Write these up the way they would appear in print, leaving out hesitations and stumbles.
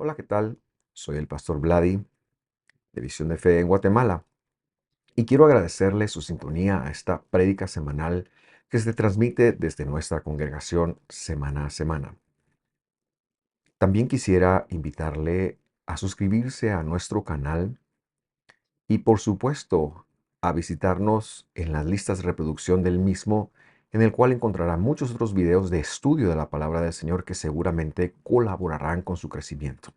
Hola, ¿qué tal? Soy el pastor Vladi de Visión de Fe en Guatemala y quiero agradecerle su sintonía a esta prédica semanal que se transmite desde nuestra congregación semana a semana. También quisiera invitarle a suscribirse a nuestro canal y por supuesto a visitarnos en las listas de reproducción del mismo, en el cual encontrará muchos otros videos de estudio de la palabra del Señor que seguramente colaborarán con su crecimiento.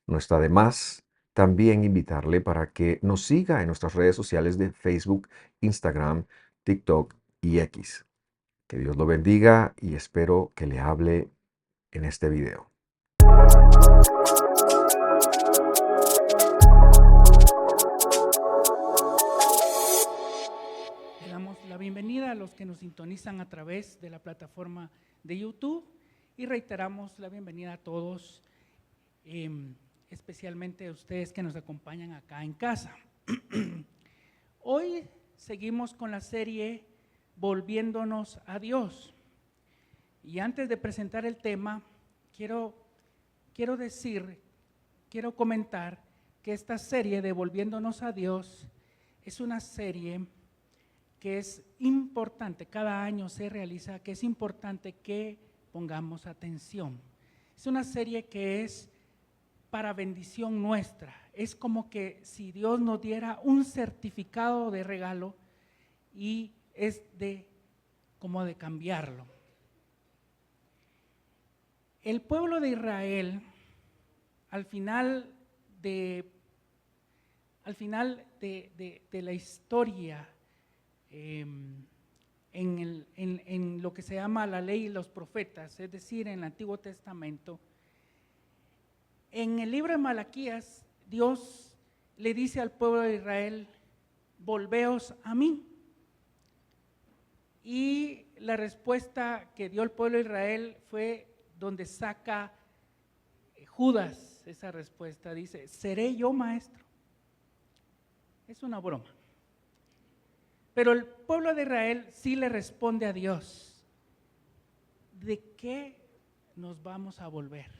No está de más también invitarle para que nos siga en nuestras redes sociales de Facebook, Instagram, TikTok y X. Que Dios lo bendiga y espero que le hable en este video. Le damos la bienvenida a los que nos sintonizan a través de la plataforma de YouTube y reiteramos la bienvenida a todos, especialmente a ustedes que nos acompañan acá en casa. Hoy seguimos con la serie Volviéndonos a Dios. Y antes de presentar el tema, quiero comentar que esta serie de Volviéndonos a Dios es una serie que es importante, cada año se realiza, que es importante que pongamos atención. Es una serie que es para bendición nuestra, es como que si Dios nos diera un certificado de regalo y es como de cambiarlo. El pueblo de Israel, al final de la historia, en lo que se llama la ley y los profetas, es decir, en el Antiguo Testamento, en el libro de Malaquías, Dios le dice al pueblo de Israel: volveos a mí. Y la respuesta que dio el pueblo de Israel fue donde saca Judas esa respuesta, dice: ¿seré yo maestro? Es una broma. Pero el pueblo de Israel sí le responde a Dios: ¿de qué nos vamos a volver?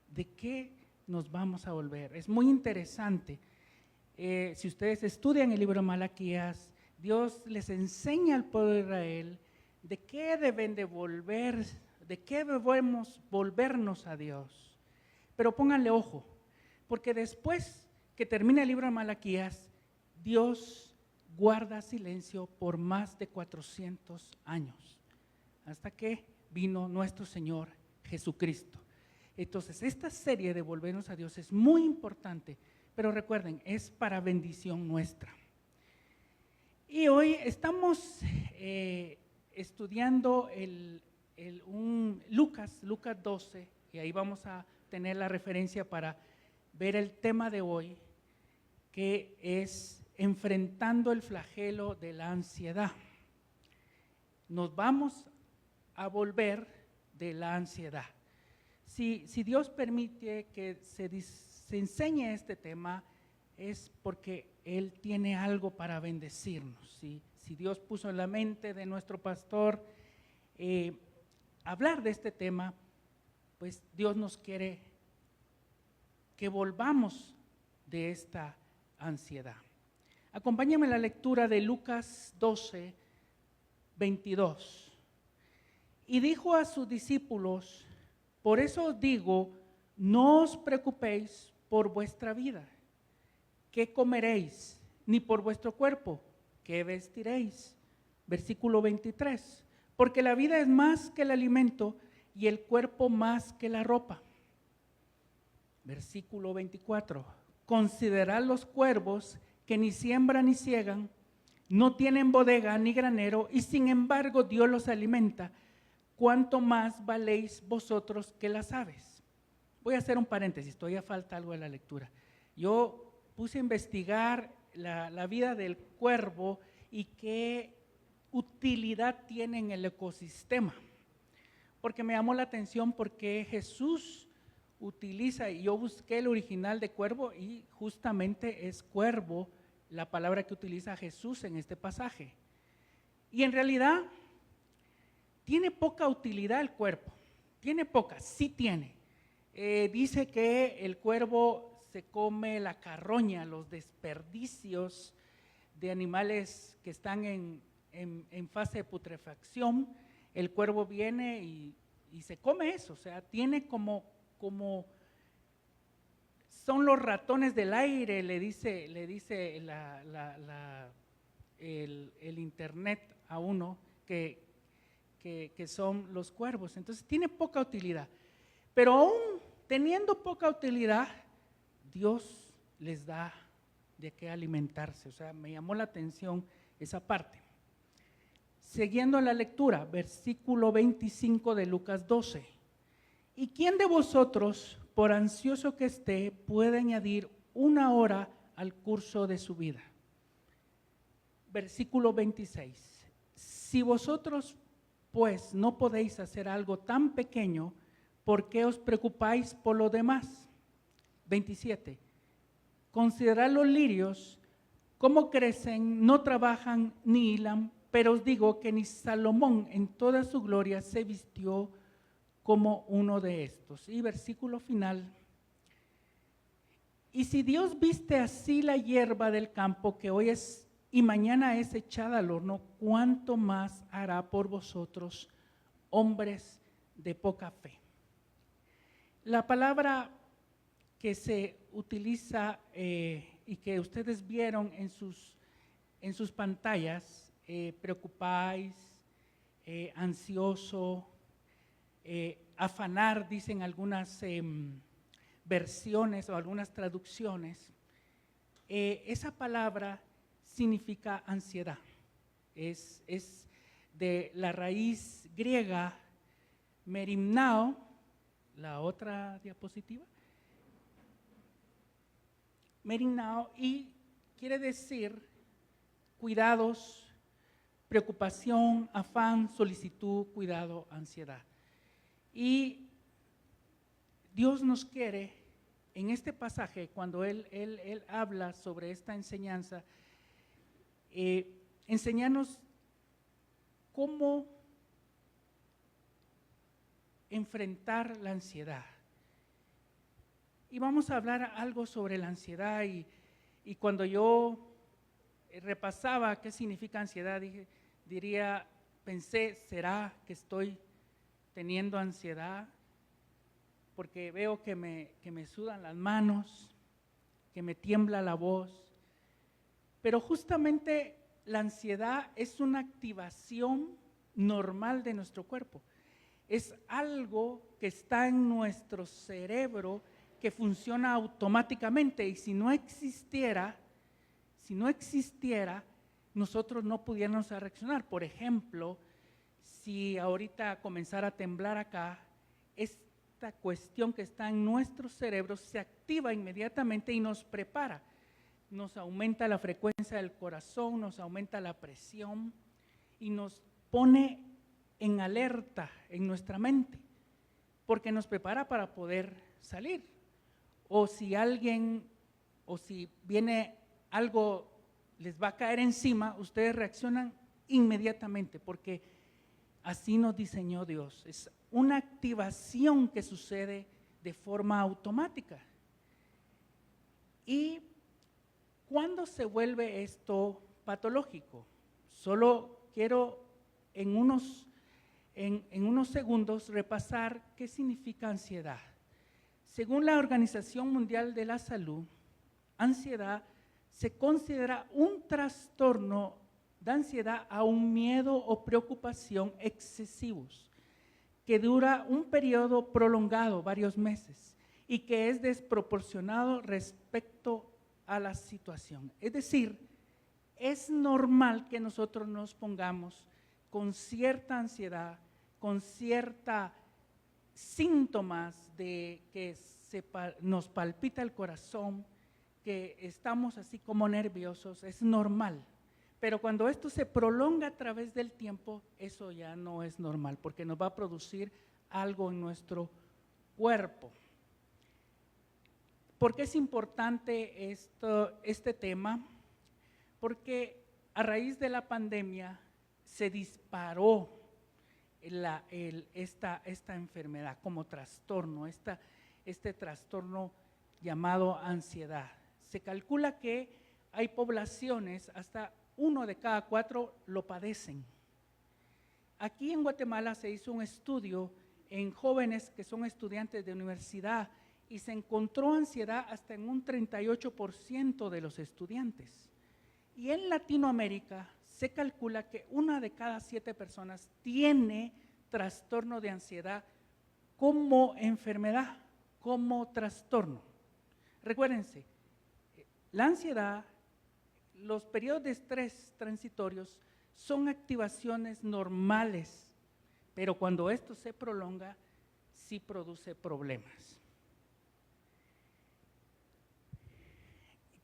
¿De qué nos vamos a volver? Es muy interesante. Si ustedes estudian el libro de Malaquías, Dios les enseña al pueblo de Israel de qué deben de volver, de qué debemos volvernos a Dios. Pero pónganle ojo, porque después que termina el libro de Malaquías, Dios guarda silencio por más de 400 años, hasta que vino nuestro Señor Jesucristo. Entonces, esta serie de Volvernos a Dios es muy importante, pero recuerden, es para bendición nuestra. Y hoy estamos estudiando Lucas 12, y ahí vamos a tener la referencia para ver el tema de hoy, que es enfrentando el flagelo de la ansiedad. Nos vamos a volver de la ansiedad. Si Dios permite que se enseñe este tema, es porque Él tiene algo para bendecirnos. Si Dios puso en la mente de nuestro pastor hablar de este tema, pues Dios nos quiere que volvamos de esta ansiedad. Acompáñame a la lectura de Lucas 12, 22. Y dijo a sus discípulos: por eso os digo, no os preocupéis por vuestra vida, qué comeréis, ni por vuestro cuerpo, qué vestiréis. Versículo 23. Porque la vida es más que el alimento y el cuerpo más que la ropa. Versículo 24. Considerad los cuervos que ni siembran ni ciegan, no tienen bodega ni granero, y sin embargo Dios los alimenta. ¿Cuánto más valéis vosotros que las aves? Voy a hacer un paréntesis, todavía falta algo de la lectura. Yo puse a investigar la vida del cuervo y qué utilidad tiene en el ecosistema, porque me llamó la atención porque Jesús utiliza, y yo busqué el original de cuervo y justamente es cuervo la palabra que utiliza Jesús en este pasaje. Y en realidad tiene poca utilidad el cuerpo, tiene poca, sí tiene. Dice que el cuervo se come la carroña, los desperdicios de animales que están en fase de putrefacción. El cuervo viene y se come eso, o sea, tiene como son los ratones del aire, le dice el internet a uno que son los cuervos. Entonces tiene poca utilidad, pero aún teniendo poca utilidad, Dios les da de qué alimentarse. O sea, me llamó la atención esa parte. Siguiendo la lectura, versículo 25 de Lucas 12. ¿Y quién de vosotros, por ansioso que esté, puede añadir 1 hora al curso de su vida? Versículo 26. Si vosotros, pues, no podéis hacer algo tan pequeño, ¿por qué os preocupáis por lo demás? 27. Considerad los lirios, cómo crecen, no trabajan ni hilan, pero os digo que ni Salomón en toda su gloria se vistió como uno de estos. Y versículo final. Y si Dios viste así la hierba del campo que hoy es y mañana es echada al horno, ¿cuánto más hará por vosotros, hombres de poca fe? La palabra que se utiliza y que ustedes vieron en sus pantallas, preocupáis, ansioso, afanar, dicen algunas versiones o algunas traducciones, esa palabra significa ansiedad. Es de la raíz griega merimnao, la otra diapositiva, merimnao, y quiere decir cuidados, preocupación, afán, solicitud, cuidado, ansiedad. Y Dios nos quiere, en este pasaje, cuando Él habla sobre esta enseñanza, enseñarnos cómo enfrentar la ansiedad. Y vamos a hablar algo sobre la ansiedad y cuando yo repasaba qué significa ansiedad, pensé, ¿será que estoy teniendo ansiedad? Porque veo que me sudan las manos, que me tiembla la voz. Pero justamente la ansiedad es una activación normal de nuestro cuerpo. Es algo que está en nuestro cerebro que funciona automáticamente, y si no existiera, nosotros no pudiéramos reaccionar. Por ejemplo, si ahorita comenzara a temblar acá, esta cuestión que está en nuestro cerebro se activa inmediatamente y nos prepara. Nos aumenta la frecuencia del corazón, nos aumenta la presión y nos pone en alerta en nuestra mente, porque nos prepara para poder salir. O si viene algo, les va a caer encima, ustedes reaccionan inmediatamente, porque así nos diseñó Dios. Es una activación que sucede de forma automática. ¿Y cuándo se vuelve esto patológico? Solo quiero en unos segundos repasar qué significa ansiedad. Según la Organización Mundial de la Salud, ansiedad se considera un trastorno de ansiedad a un miedo o preocupación excesivos, que dura un periodo prolongado, varios meses, y que es desproporcionado respecto a la situación. Es decir, es normal que nosotros nos pongamos con cierta ansiedad, con cierta síntomas de que nos palpita el corazón, que estamos así como nerviosos, es normal. Pero cuando esto se prolonga a través del tiempo, eso ya no es normal, porque nos va a producir algo en nuestro cuerpo. ¿Por qué es importante este tema? Porque a raíz de la pandemia se disparó esta enfermedad como trastorno, este trastorno llamado ansiedad. Se calcula que hay poblaciones, hasta 1 de cada 4 lo padecen. Aquí en Guatemala se hizo un estudio en jóvenes que son estudiantes de universidad y se encontró ansiedad hasta en un 38% de los estudiantes. Y en Latinoamérica se calcula que 1 de cada 7 personas tiene trastorno de ansiedad como enfermedad, como trastorno. Recuérdense, la ansiedad, los periodos de estrés transitorios son activaciones normales, pero cuando esto se prolonga, sí produce problemas.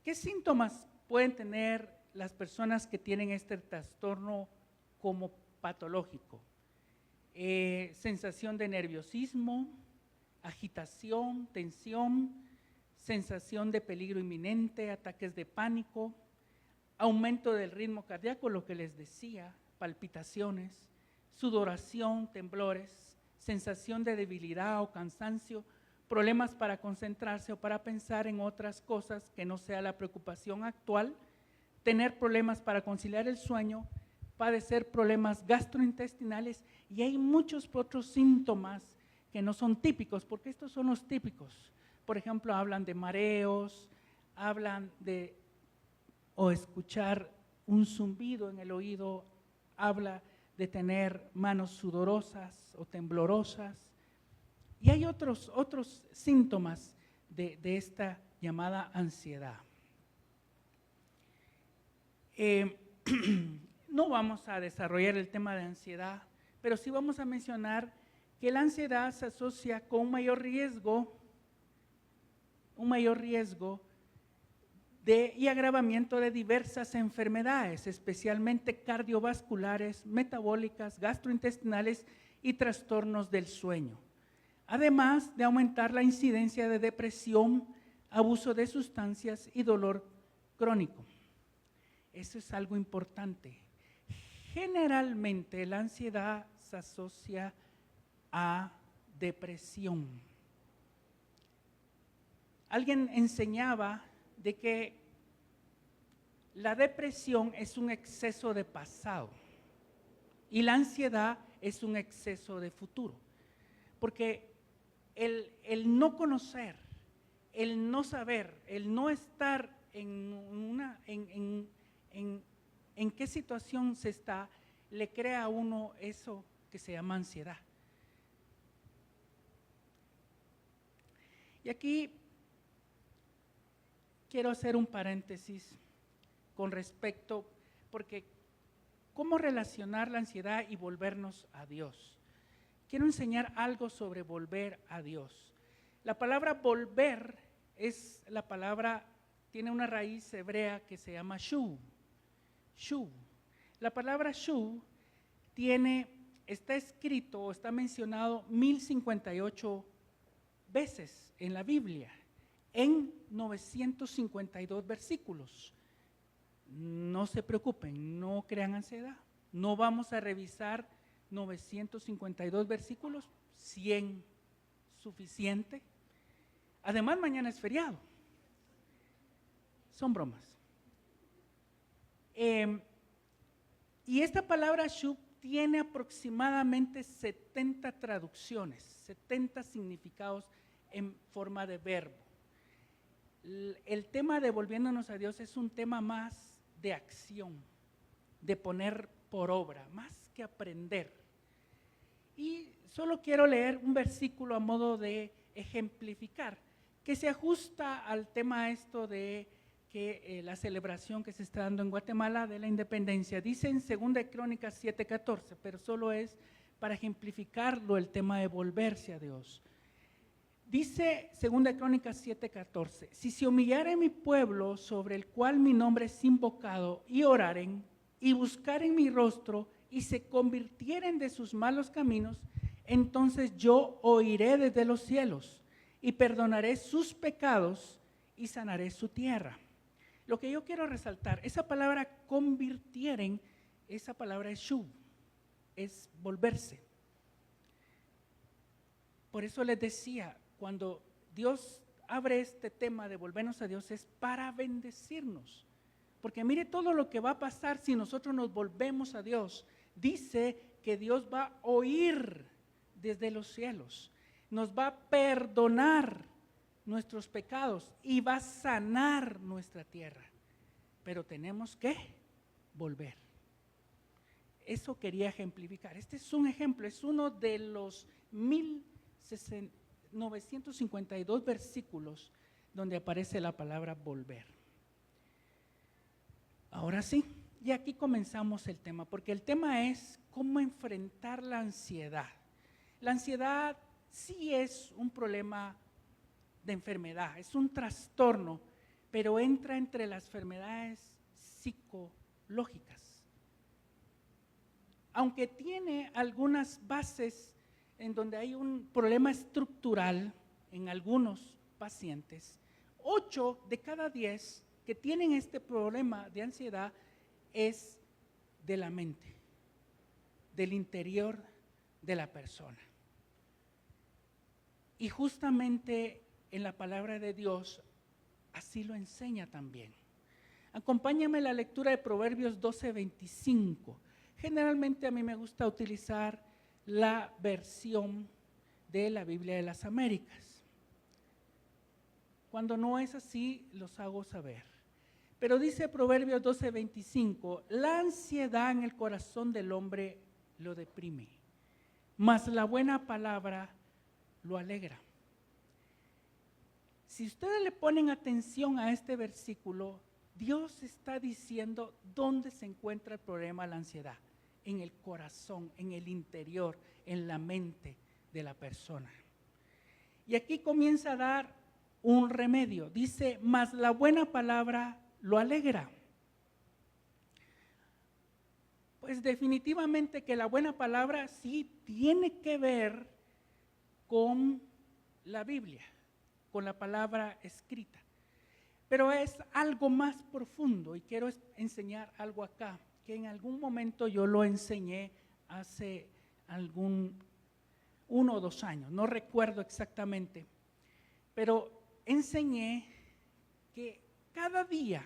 ¿Qué síntomas pueden tener las personas que tienen este trastorno como patológico? Sensación de nerviosismo, agitación, tensión, sensación de peligro inminente, ataques de pánico, aumento del ritmo cardíaco, lo que les decía, palpitaciones, sudoración, temblores, sensación de debilidad o cansancio, problemas para concentrarse o para pensar en otras cosas que no sea la preocupación actual, tener problemas para conciliar el sueño, padecer problemas gastrointestinales, y hay muchos otros síntomas que no son típicos, porque estos son los típicos. Por ejemplo, hablan de mareos, hablan de o escuchar un zumbido en el oído, habla de tener manos sudorosas o temblorosas. Y hay otros síntomas de esta llamada ansiedad. No vamos a desarrollar el tema de ansiedad, pero sí vamos a mencionar que la ansiedad se asocia con un mayor riesgo y agravamiento de diversas enfermedades, especialmente cardiovasculares, metabólicas, gastrointestinales y trastornos del sueño. Además de aumentar la incidencia de depresión, abuso de sustancias y dolor crónico. Eso es algo importante. Generalmente la ansiedad se asocia a depresión. Alguien enseñaba de que la depresión es un exceso de pasado y la ansiedad es un exceso de futuro. Porque el no conocer, el no saber, el no estar en qué situación se está, le crea a uno eso que se llama ansiedad. Y aquí quiero hacer un paréntesis con respecto, porque ¿cómo relacionar la ansiedad y volvernos a Dios? Quiero enseñar algo sobre volver a Dios. La palabra volver es la palabra, tiene una raíz hebrea que se llama shuv. Shuv. La palabra shuv está escrito o está mencionado 1058 veces en la Biblia, en 952 versículos. No se preocupen, no crean ansiedad. No vamos a revisar 952 versículos, 100 suficiente. Además, mañana es feriado. Son bromas. Y esta palabra shuv tiene aproximadamente 70 traducciones, 70 significados en forma de verbo. El tema de volviéndonos a Dios es un tema más de acción, de poner por obra, más que aprender. Y solo quiero leer un versículo a modo de ejemplificar, que se ajusta al tema esto de que la celebración que se está dando en Guatemala de la independencia. Dice en 2 Crónicas 7:14, pero solo es para ejemplificarlo el tema de volverse a Dios. Dice 2 Crónicas 7:14, si se humillare mi pueblo sobre el cual mi nombre es invocado y oraren y buscaren mi rostro y se convirtieren de sus malos caminos, entonces yo oiré desde los cielos y perdonaré sus pecados y sanaré su tierra. Lo que yo quiero resaltar, esa palabra convirtieren, esa palabra es shuv, es volverse. Por eso les decía, cuando Dios abre este tema de volvernos a Dios es para bendecirnos. Porque mire todo lo que va a pasar si nosotros nos volvemos a Dios. Dice que Dios va a oír desde los cielos, nos va a perdonar nuestros pecados y va a sanar nuestra tierra. Pero tenemos que volver. Eso quería ejemplificar. Este es un ejemplo, es uno de los 1952 versículos donde aparece la palabra volver. Ahora sí, y aquí comenzamos el tema, porque el tema es cómo enfrentar la ansiedad. La ansiedad sí es un problema de enfermedad, es un trastorno, pero entra entre las enfermedades psicológicas. Aunque tiene algunas bases en donde hay un problema estructural en algunos pacientes, 8 de cada 10 que tienen este problema de ansiedad es de la mente, del interior de la persona. Y justamente en la palabra de Dios así lo enseña también. Acompáñame a la lectura de Proverbios 12:25. Generalmente a mí me gusta utilizar la versión de la Biblia de las Américas. Cuando no es así, los hago saber. Pero dice Proverbios 12:25, la ansiedad en el corazón del hombre lo deprime, mas la buena palabra lo alegra. Si ustedes le ponen atención a este versículo, Dios está diciendo dónde se encuentra el problema de la ansiedad. En el corazón, en el interior, en la mente de la persona. Y aquí comienza a dar un remedio. Dice, mas la buena palabra lo alegra. Pues definitivamente que la buena palabra sí tiene que ver con la Biblia, con la palabra escrita. Pero es algo más profundo y quiero enseñar algo acá, que en algún momento yo lo enseñé hace 1 o 2 años, no recuerdo exactamente, pero enseñé que cada día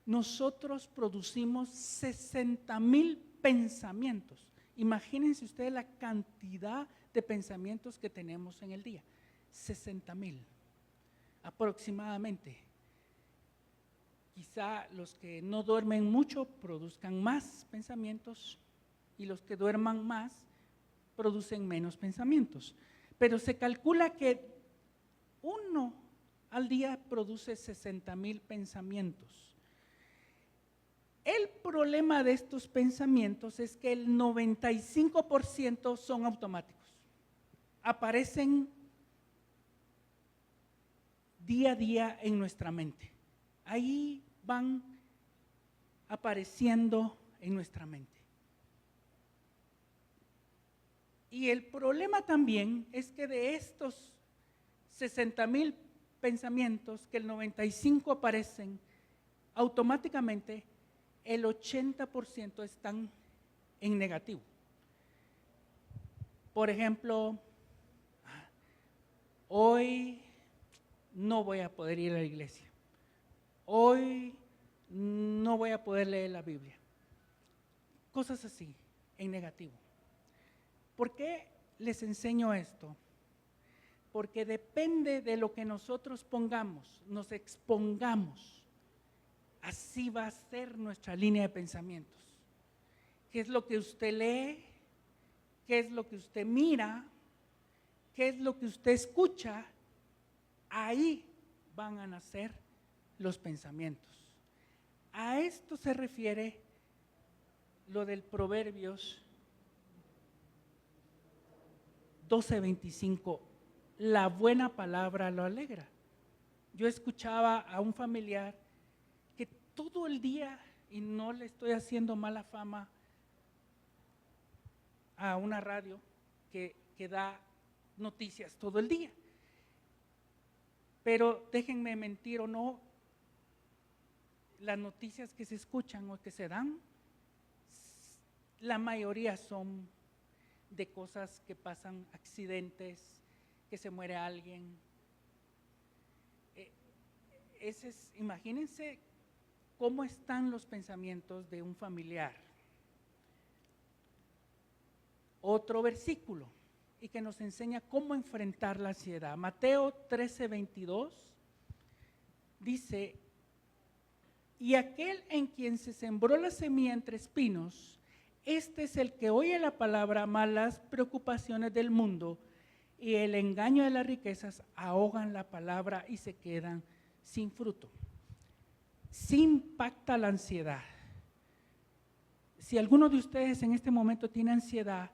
nosotros producimos 60,000 pensamientos. Imagínense ustedes la cantidad de pensamientos que tenemos en el día, 60,000 aproximadamente. Quizá los que no duermen mucho produzcan más pensamientos y los que duerman más producen menos pensamientos. Pero se calcula que uno al día produce 60,000 pensamientos. El problema de estos pensamientos es que el 95% son automáticos. Aparecen día a día en nuestra mente. Ahí van apareciendo en nuestra mente. Y el problema también es que de estos 60,000 pensamientos, que el 95 aparecen automáticamente, el 80% están en negativo. Por ejemplo, hoy no voy a poder ir a la iglesia. Hoy no voy a poder leer la Biblia. Cosas así, en negativo. ¿Por qué les enseño esto? Porque depende de lo que nosotros pongamos, nos expongamos, así va a ser nuestra línea de pensamientos. ¿Qué es lo que usted lee? ¿Qué es lo que usted mira? ¿Qué es lo que usted escucha? Ahí van a nacer los pensamientos. A esto se refiere lo del Proverbios 12:25, la buena palabra lo alegra. Yo escuchaba a un familiar que todo el día, y no le estoy haciendo mala fama a una radio que da noticias todo el día, pero déjenme mentir o no, las noticias que se escuchan o que se dan, la mayoría son de cosas que pasan, accidentes, que se muere alguien, imagínense cómo están los pensamientos de un familiar. Otro versículo y que nos enseña cómo enfrentar la ansiedad. Mateo 13:22 dice: y aquel en quien se sembró la semilla entre espinos, este es el que oye la palabra, mas las preocupaciones del mundo y el engaño de las riquezas ahogan la palabra y se quedan sin fruto. Sí impacta la ansiedad. Si alguno de ustedes en este momento tiene ansiedad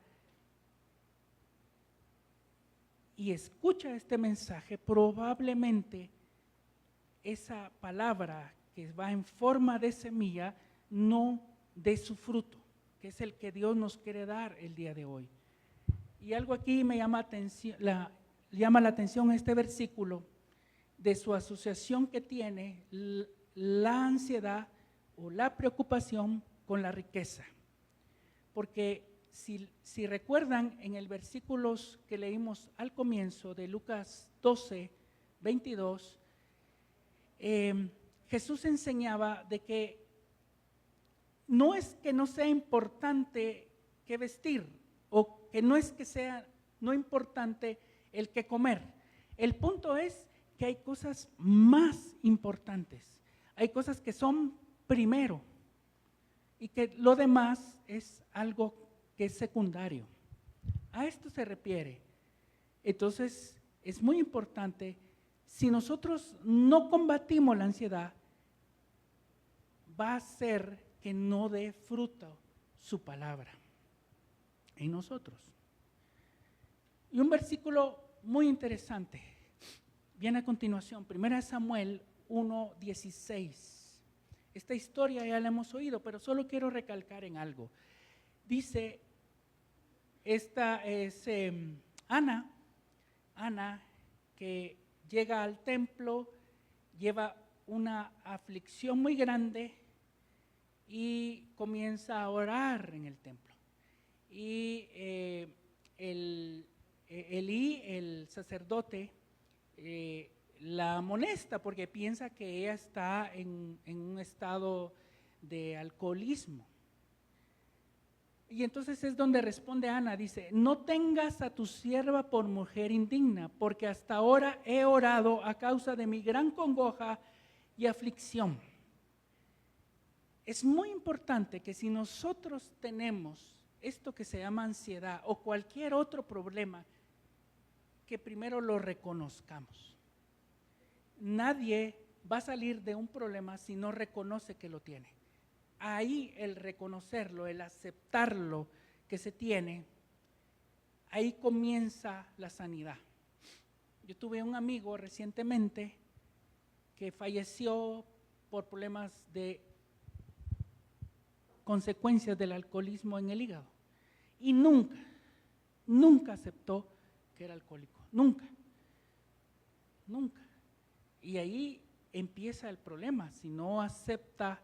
y escucha este mensaje, probablemente esa palabra que va en forma de semilla no dé su fruto, que es el que Dios nos quiere dar el día de hoy. Y algo aquí me llama la atención este versículo de su asociación que tiene la ansiedad o la preocupación con la riqueza. Porque si recuerdan en el versículos que leímos al comienzo de Lucas 12:22, Jesús enseñaba de que no es que no sea importante que vestir o que no es que sea no importante el que comer. El punto es que hay cosas más importantes, hay cosas que son primero y que lo demás es algo que es secundario. A esto se refiere. Entonces es muy importante, si nosotros no combatimos la ansiedad, va a ser que no dé fruto su palabra en nosotros. Y un versículo muy interesante viene a continuación, 1 Samuel 1:16. Esta historia ya la hemos oído, pero solo quiero recalcar en algo. Dice, esta es Ana que llega al templo, lleva una aflicción muy grande y comienza a orar en el templo. Y Elí, el sacerdote, la amonesta porque piensa que ella está en un estado de alcoholismo. Y entonces es donde responde Ana, dice: no tengas a tu sierva por mujer indigna, porque hasta ahora he orado a causa de mi gran congoja y aflicción. Es muy importante que si nosotros tenemos esto que se llama ansiedad o cualquier otro problema, que primero lo reconozcamos. Nadie va a salir de un problema si no reconoce que lo tiene. Ahí el reconocerlo, el aceptarlo que se tiene, ahí comienza la sanidad. Yo tuve un amigo recientemente que falleció por problemas de consecuencias del alcoholismo en el hígado y nunca aceptó que era alcohólico, nunca. Y ahí empieza el problema. Si no acepta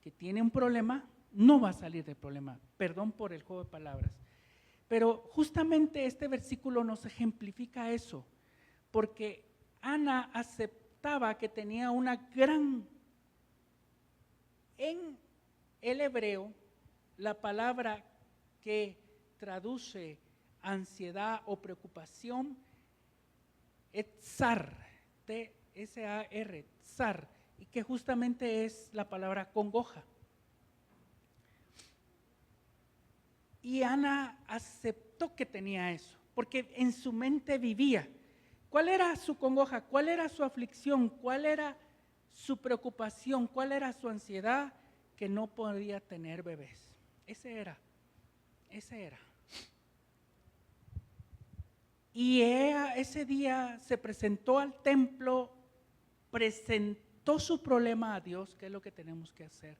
que tiene un problema, no va a salir del problema. Perdón por el juego de palabras. Pero justamente este versículo nos ejemplifica eso, porque Ana aceptaba que tenía una gran, en el hebreo, la palabra que traduce ansiedad o preocupación es tsar, T-S-A-R, tsar, y que justamente es la palabra congoja. Y Ana aceptó que tenía eso, porque en su mente vivía. ¿Cuál era su congoja? ¿Cuál era su aflicción? ¿Cuál era su preocupación? ¿Cuál era su ansiedad? Que no podía tener bebés. Ese era. Y ella ese día se presentó al templo, presentó su problema a Dios, que es lo que tenemos que hacer.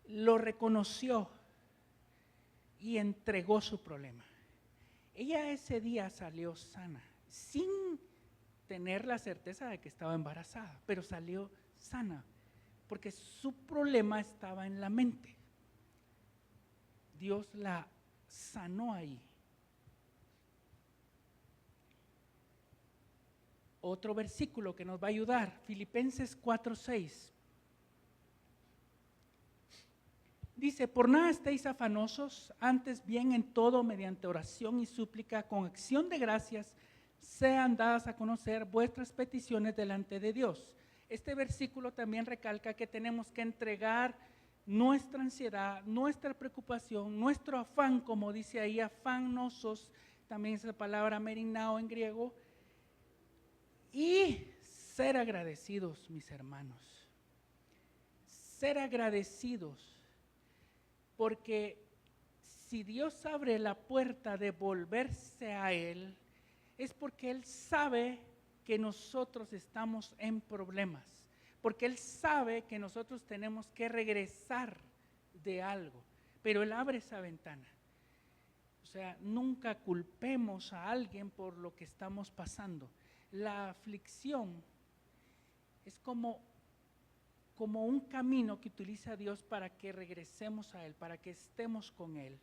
Lo reconoció y entregó su problema. Ella ese día salió sana, sin tener la certeza de que estaba embarazada, pero salió sana, porque su problema estaba en la mente. Dios la sanó ahí. Otro versículo que nos va a ayudar, Filipenses 4:6. Dice, por nada estéis afanosos, antes bien en todo mediante oración y súplica con acción de gracias sean dadas a conocer vuestras peticiones delante de Dios. Este versículo también recalca que tenemos que entregar nuestra ansiedad, nuestra preocupación, nuestro afán, como dice ahí, afanosos, también es la palabra merinao en griego, y ser agradecidos, mis hermanos. Ser agradecidos. Porque si Dios abre la puerta de volverse a Él, es porque Él sabe que nosotros estamos en problemas, porque Él sabe que nosotros tenemos que regresar de algo, pero Él abre esa ventana. O sea, nunca culpemos a alguien por lo que estamos pasando. La aflicción es como un camino que utiliza Dios para que regresemos a Él, para que estemos con Él.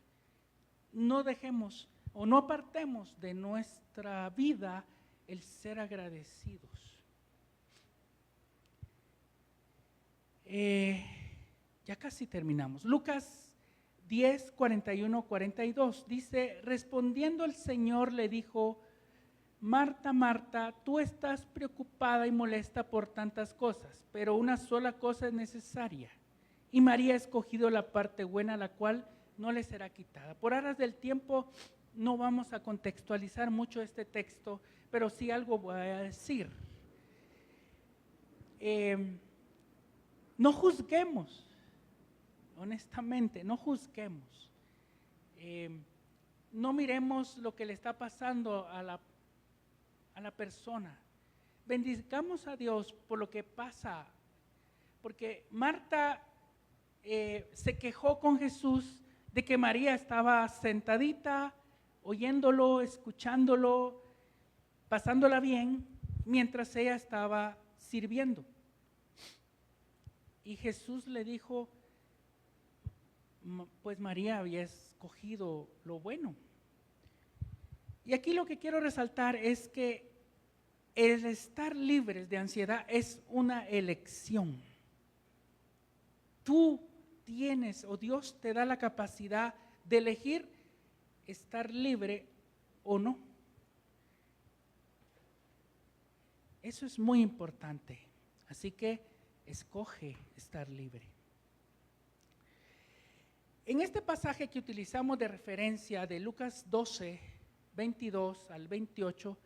No dejemos o no apartemos de nuestra vida el ser agradecidos. Ya casi terminamos. Lucas 10, 41, 42 dice, respondiendo el Señor le dijo, Marta, Marta, tú estás preocupada y molesta por tantas cosas, pero una sola cosa es necesaria. Y María ha escogido la parte buena, la cual no le será quitada. Por aras del tiempo no vamos a contextualizar mucho este texto, pero sí algo voy a decir. No juzguemos, honestamente, no juzguemos. No miremos lo que le está pasando a la persona. Bendigamos a Dios por lo que pasa, porque Marta se quejó con Jesús de que María estaba sentadita, oyéndolo, escuchándolo, pasándola bien, mientras ella estaba sirviendo. Y Jesús le dijo, pues María había escogido lo bueno. Y aquí lo que quiero resaltar es que el estar libres de ansiedad es una elección. Tú tienes o Dios te da la capacidad de elegir estar libre o no. Eso es muy importante. Así que escoge estar libre. En este pasaje que utilizamos de referencia de Lucas 12, 22 al 28,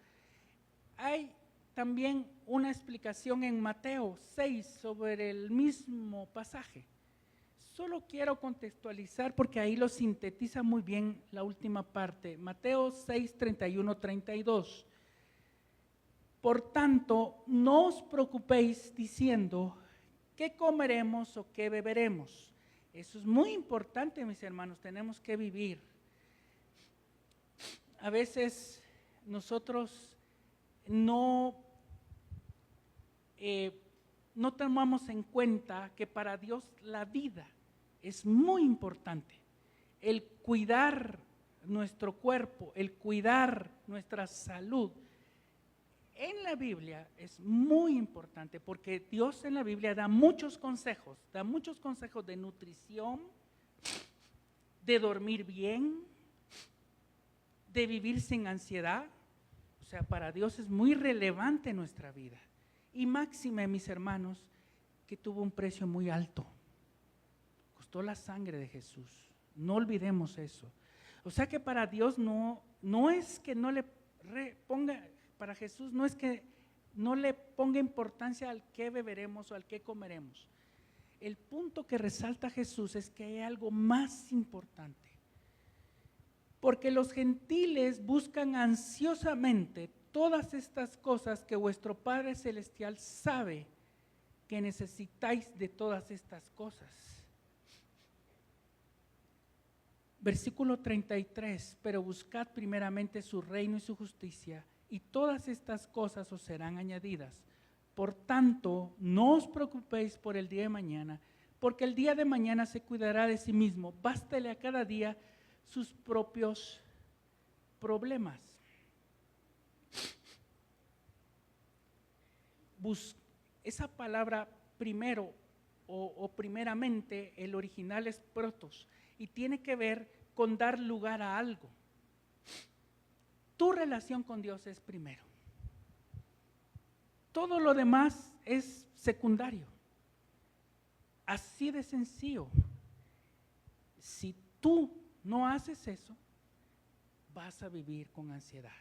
hay también una explicación en Mateo 6 sobre el mismo pasaje. Solo quiero contextualizar porque ahí lo sintetiza muy bien la última parte. Mateo 6, 31, 32. Por tanto, no os preocupéis diciendo, ¿qué comeremos o qué beberemos? Eso es muy importante, mis hermanos, tenemos que vivir. A veces nosotros no tomamos en cuenta que para Dios la vida es muy importante. El cuidar nuestro cuerpo, el cuidar nuestra salud. En la Biblia es muy importante porque Dios en la Biblia da muchos consejos de nutrición, de dormir bien, de vivir sin ansiedad. O sea, para Dios es muy relevante nuestra vida. Y máxime, mis hermanos, que tuvo un precio muy alto. Costó la sangre de Jesús. No olvidemos eso. O sea que para Dios no es que no le ponga, para Jesús no es que no le ponga importancia al qué beberemos o al qué comeremos. El punto que resalta Jesús es que hay algo más importante. Porque los gentiles buscan ansiosamente todas estas cosas que vuestro Padre Celestial sabe que necesitáis de todas estas cosas. Versículo 33, pero buscad primeramente su reino y su justicia, y todas estas cosas os serán añadidas. Por tanto, no os preocupéis por el día de mañana, porque el día de mañana se cuidará de sí mismo. Bástele a cada día sus propios problemas. esa palabra primero o primeramente, el original es protos y tiene que ver con dar lugar a algo. Tu relación con Dios es primero. Todo lo demás es secundario. Así de sencillo. Si tú no haces eso, vas a vivir con ansiedad.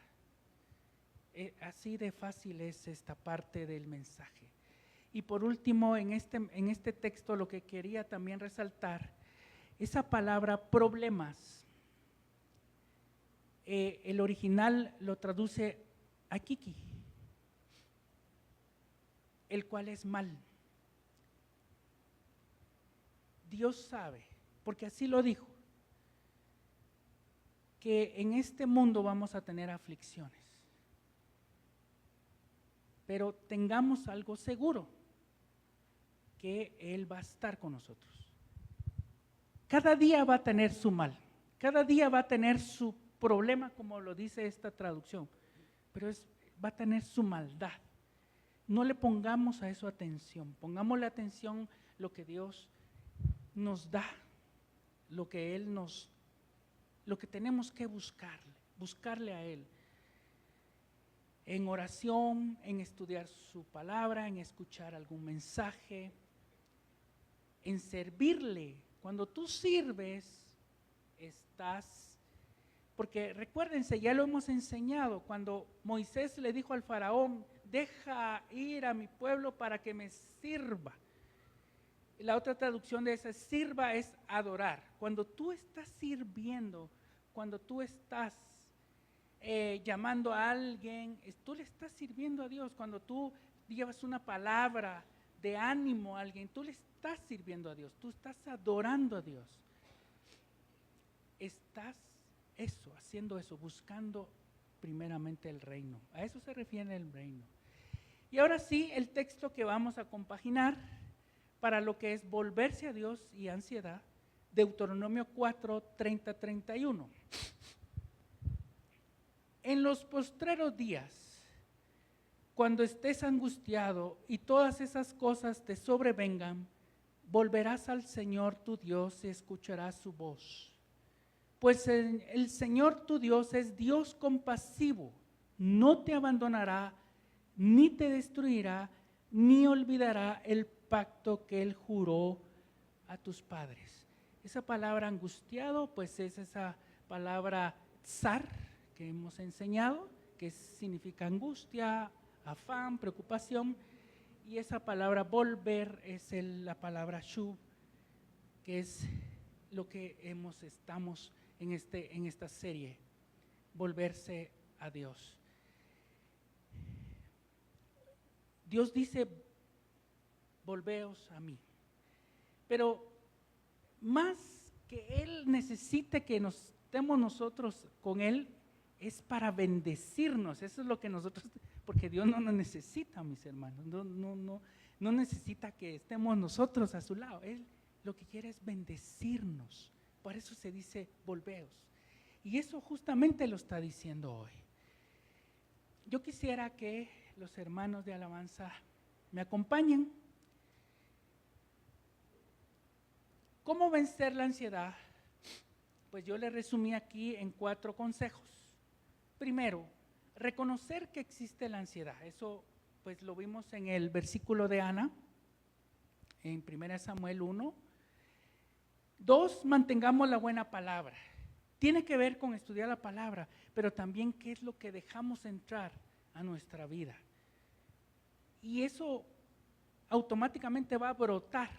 Así de fácil es esta parte del mensaje. Y por último, en este texto lo que quería también resaltar, esa palabra problemas, el original lo traduce akiki, el cual es mal. Dios sabe, porque así lo dijo, que en este mundo vamos a tener aflicciones. Pero tengamos algo seguro, que Él va a estar con nosotros. Cada día va a tener su mal, cada día va a tener su problema, como lo dice esta traducción, pero va a tener su maldad. No le pongamos a eso atención, pongámosle atención lo que Dios nos da, lo que tenemos que buscarle a Él. En oración, en estudiar su palabra, en escuchar algún mensaje, en servirle. Cuando tú sirves, porque recuérdense, ya lo hemos enseñado, cuando Moisés le dijo al faraón, deja ir a mi pueblo para que me sirva. La otra traducción de esa sirva es adorar. Cuando tú estás sirviendo, cuando tú estás llamando a alguien, tú le estás sirviendo a Dios. Cuando tú llevas una palabra de ánimo a alguien, tú le estás sirviendo a Dios, tú estás adorando a Dios. Estás haciendo eso, buscando primeramente el reino. A eso se refiere el reino. Y ahora sí, el texto que vamos a compaginar para lo que es volverse a Dios y ansiedad, Deuteronomio 4, 30, 31. En los postreros días, cuando estés angustiado y todas esas cosas te sobrevengan, volverás al Señor tu Dios y escucharás su voz. Pues el Señor tu Dios es Dios compasivo, no te abandonará, ni te destruirá, ni olvidará el pacto que Él juró a tus padres. Esa palabra angustiado, pues es esa palabra tsar, que hemos enseñado, que significa angustia, afán, preocupación, y esa palabra volver es la palabra shuv, que es lo que estamos en esta serie, volverse a Dios. Dios dice, volveos a mí, pero más que Él necesite que nos estemos nosotros con Él, es para bendecirnos. Eso es lo que nosotros, porque Dios no nos necesita, mis hermanos, no necesita que estemos nosotros a su lado. Él lo que quiere es bendecirnos. Por eso se dice volveos. Y eso justamente lo está diciendo hoy. Yo quisiera que los hermanos de alabanza me acompañen. ¿Cómo vencer la ansiedad? Pues yo le resumí aquí en 4 consejos. Primero, reconocer que existe la ansiedad. Eso pues lo vimos en el versículo de Ana, en 1 Samuel 1. 2, mantengamos la buena palabra. Tiene que ver con estudiar la palabra, pero también qué es lo que dejamos entrar a nuestra vida. Y eso automáticamente va a brotar.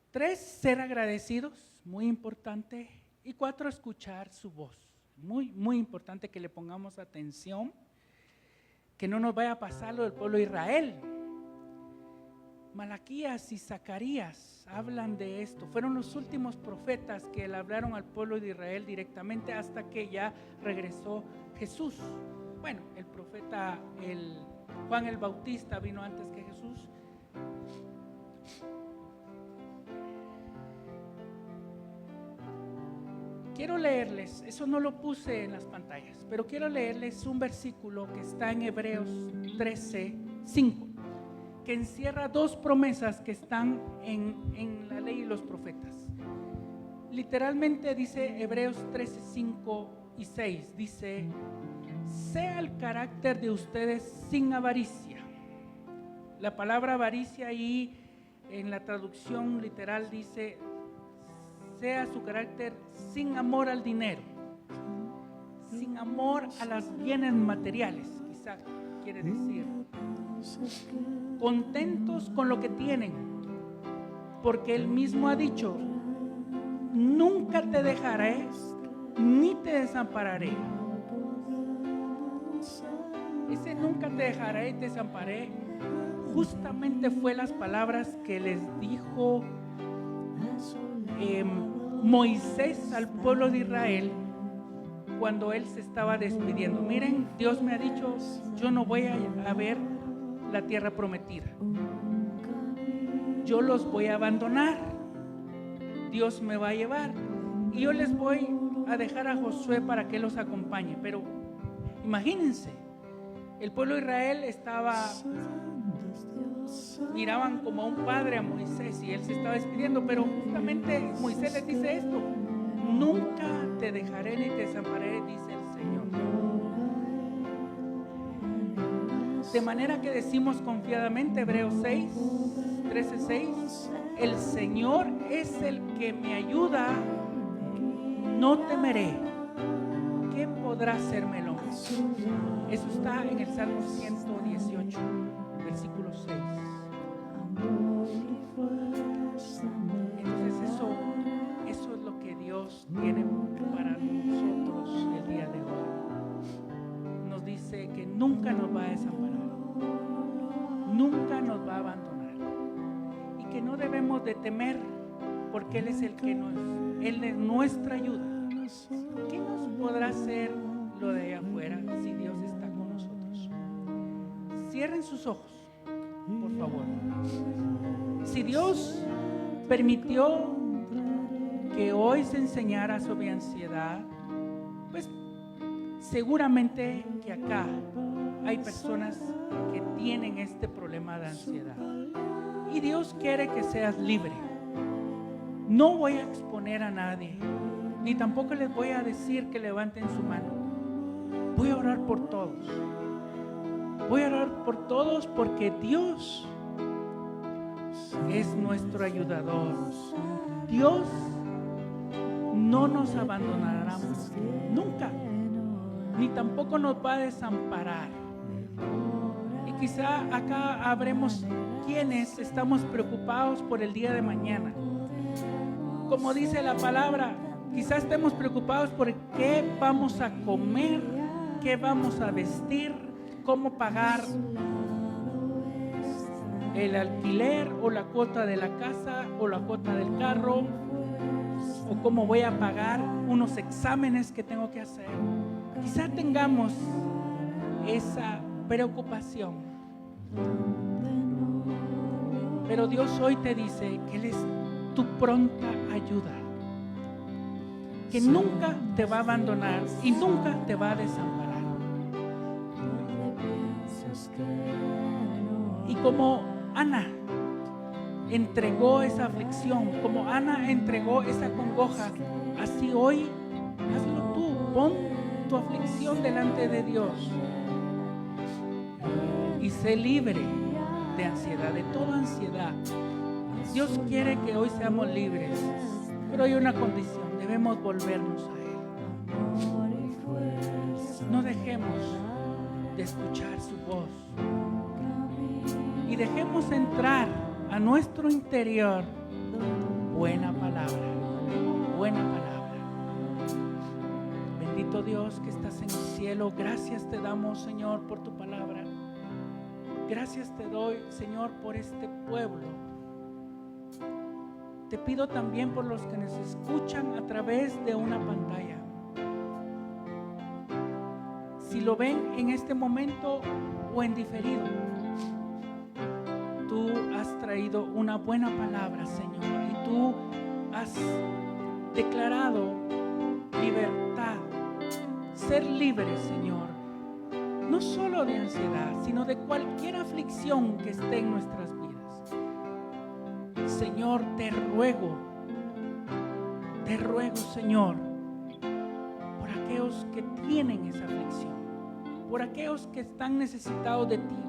3, ser agradecidos, muy importante. Y 4, escuchar su voz. Muy, muy importante que le pongamos atención, que no nos vaya a pasar lo del pueblo de Israel. Malaquías y Zacarías hablan de esto. Fueron los últimos profetas que le hablaron al pueblo de Israel directamente hasta que ya regresó Jesús. Bueno, el profeta Juan el Bautista vino antes que Jesús. quiero leerles, eso no lo puse en las pantallas, pero quiero leerles un versículo que está en Hebreos 13:5, que encierra dos promesas que están en la ley y los profetas. Literalmente dice Hebreos 13:5 y 6, dice: sea el carácter de ustedes sin avaricia. La palabra avaricia ahí en la traducción literal dice: sea su carácter sin amor al dinero, sin amor a los bienes materiales, quizá quiere decir. Contentos con lo que tienen, porque Él mismo ha dicho: nunca te dejaré ni te desampararé. Ese nunca te dejaré y te desampararé justamente fue las palabras que les dijo Moisés al pueblo de Israel cuando él se estaba despidiendo. Miren, Dios me ha dicho: yo no voy a ver la tierra prometida, yo los voy a abandonar, Dios me va a llevar y yo les voy a dejar a Josué para que los acompañe. Pero imagínense, el pueblo de Israel miraban como a un padre a Moisés y él se estaba despidiendo, pero justamente Moisés les dice esto: nunca te dejaré ni te desampararé, dice el Señor. De manera que decimos confiadamente, Hebreos 13:6, el Señor es el que me ayuda, no temeré. ¿Qué podrá hacerme el hombre? Eso está en el Salmo 118, versículo 6. Entonces eso es lo que Dios tiene para nosotros el día de hoy. Nos dice que nunca nos va a desamparar, nunca nos va a abandonar, y que no debemos de temer, porque Él es Él es nuestra ayuda. ¿Qué nos podrá hacer lo de allá afuera si Dios está con nosotros? Cierren sus ojos, por favor. Si Dios permitió que hoy se enseñara sobre ansiedad, pues seguramente que acá hay personas que tienen este problema de ansiedad y Dios quiere que seas libre. No voy a exponer a nadie, ni tampoco les voy a decir que levanten su mano. Voy a orar por todos. Voy a orar por todos porque Dios es nuestro ayudador. Dios no nos abandonará nunca, ni tampoco nos va a desamparar. Y quizá acá habremos quienes estamos preocupados por el día de mañana. Como dice la palabra, quizás estemos preocupados por qué vamos a comer, qué vamos a vestir, cómo pagar el alquiler o la cuota de la casa o la cuota del carro, o cómo voy a pagar unos exámenes que tengo que hacer. Quizá tengamos esa preocupación, pero Dios hoy te dice que Él es tu pronta ayuda, que nunca te va a abandonar y nunca te va a desamparar. Y como Ana entregó esa aflicción, como Ana entregó esa congoja, así hoy hazlo tú. Pon tu aflicción delante de Dios y sé libre de ansiedad, de toda ansiedad. Dios quiere que hoy seamos libres, pero hay una condición: debemos volvernos a Él. No dejemos de escuchar su voz y dejemos entrar a nuestro interior buena palabra, buena palabra. Bendito Dios que estás en el cielo, gracias te damos, Señor, por tu palabra. Gracias te doy, Señor, por este pueblo. Te pido también por los que nos escuchan a través de una pantalla. Si lo ven en este momento o en diferido, tú has traído una buena palabra, Señor, y tú has declarado libertad, ser libres, Señor, no solo de ansiedad, sino de cualquier aflicción que esté en nuestras vidas. Señor, te ruego, Señor, por aquellos que tienen esa aflicción, por aquellos que están necesitados de ti,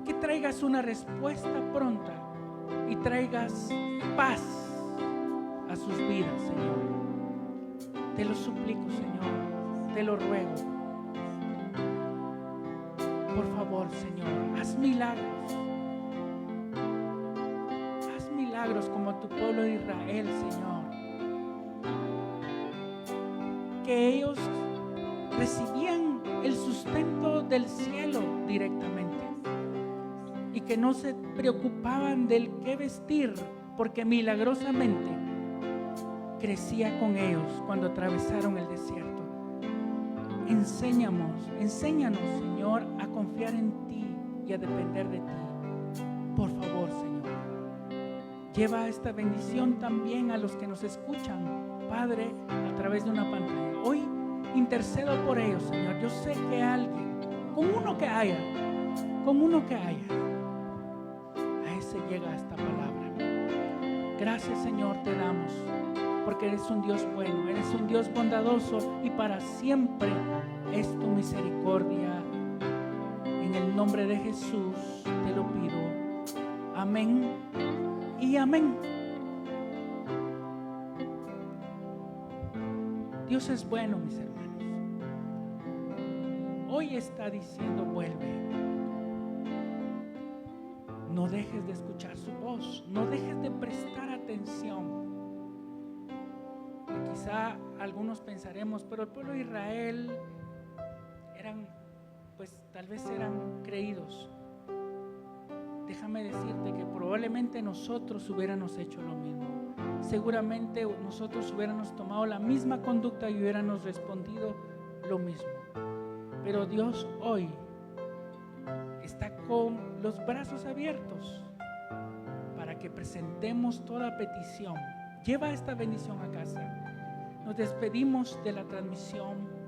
que traigas una respuesta pronta y traigas paz a sus vidas, Señor. Te lo suplico, Señor, te lo ruego. Por favor, Señor, haz milagros. Haz milagros como tu pueblo de Israel, Señor. Que ellos recibían el sustento del cielo directamente y que no se preocupaban del qué vestir, porque milagrosamente crecía con ellos cuando atravesaron el desierto. Enséñanos, Señor, a confiar en ti y a depender de ti. Por favor, Señor, lleva esta bendición también a los que nos escuchan, Padre, a través de una pantalla. Hoy intercedo por ellos, Señor. Yo sé que alguien, con uno que haya, a ese llega esta palabra. Gracias, Señor, te damos, porque eres un Dios bueno, eres un Dios bondadoso y para siempre es tu misericordia. En el nombre de Jesús te lo pido. Amén y amén. Dios es bueno, mis hermanos. Hoy está diciendo: vuelve. No dejes de escuchar su voz, no dejes de prestar atención. Y quizá algunos pensaremos, pero el pueblo de Israel tal vez eran creídos. Déjame decirte que probablemente nosotros hubiéramos hecho lo mismo. Seguramente nosotros hubiéramos tomado la misma conducta y hubiéramos respondido lo mismo. Pero Dios hoy está con los brazos abiertos para que presentemos toda petición. Lleva esta bendición a casa. Nos despedimos de la transmisión.